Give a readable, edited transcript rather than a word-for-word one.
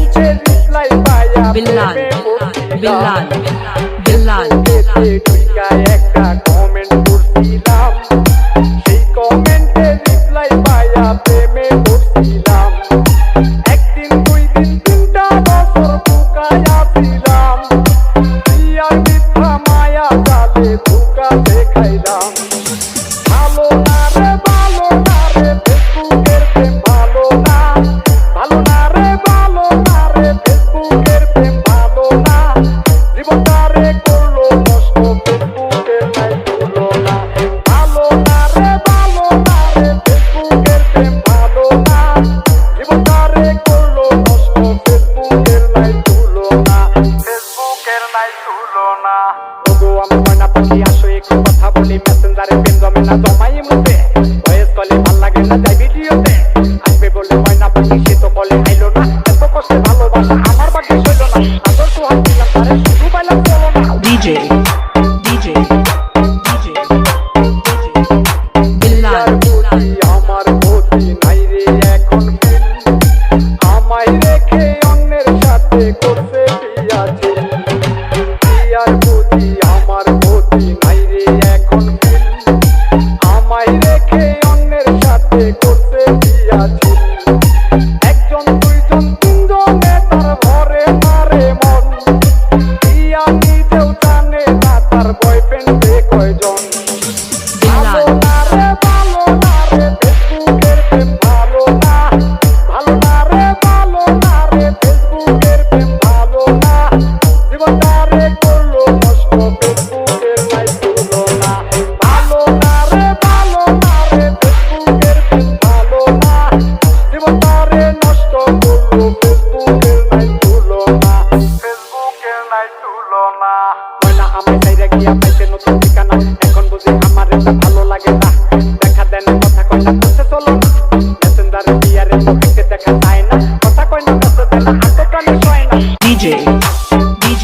Bilal, Bilal, Bilal, একটা comment করছিলাম, সেই কমেন্টে রিপ্লাই পাইয়া প্রেমে পড়ছিলাম। একদিন দুই দিন তিনটা বছর বুকায়া ছিলাম, প্রিয়ার মিথ্যা মায়া জালে ধোঁকা দেখাইলাম। ভালো না রে ভালো না রে ফেসবুকের প্রেম ভালো না, ভালো না রে ভালো না রে ফেসবুকের প্রেম ভালো না, জীবনটারে করলো নষ্ট ফেসবুকের নাই তুলনা। ভালো না রে ভালো না রে ফেসবুকের প্রেম ভালো না, জীবনটারে করলো নষ্ট ফেসবুকের নাই তুলনা, ফেসবুকের নাই তুলনা। ওগো আমার ময়না পাখি আসো একটু কথা বলি, মেসেঞ্জারে পেন জমে না জমাই মুখে, ভয়েস কলে ভাল লাগে না যাই ভিডিওতে, আসবে বলে ময়না পাখি সে তো বলে আইলো না, এত কষ্টে ভালোবাসা আমার বাকি হইল না, আদর তো হাত দিলাম তারে শুধু পাইলাম চলো না। DJ, DJ, DJ, Bilal, আমার গতি নাই রে এখন ফিল, আমায় রেখে অন্যের সাথে করছে বিয়াছে, বিয়ার বুঝি আমার গতি নাই রে এখন ফিল, আমায় রেখে অন্যের সাথে করছে বিয়াছে। একজন দুইজন তিনজনে তার ঘরে মারে মন, বিয়া নিজেও জানে না তার বয়ফ্রেন্ডে কয়জন। ভালো Bilal, না রে ভালো না রে ফেসবুকের প্রেম ভালো না, ভালো না রে ভালো না রে ফেসবুকের প্রেম ভালো না, জীবনটারে করলো নষ্ট ফেসবুকের নাই তুলনা। ভালো না রে ভালো না রে ফেসবুকের প্রেম ভালো না, জীবনটারে নষ্ট করলো ফেসবুকের নাই তুলনা, ফেসবুকের নাই তুলনা। ময়না আমায় চাইরা গিয়া পাইছে নতুন ঠিকানা, এখন বুঝি আমার এটা ভালো লাগে না, দেখা দেয় না কথা কয় না করতে চলো না, মেসেঞ্জারে বিয়ারে মুখে দেখা যায় না, কথা কয় না করতে দেয় না আটো কানে শোয় না। DJ, DJ,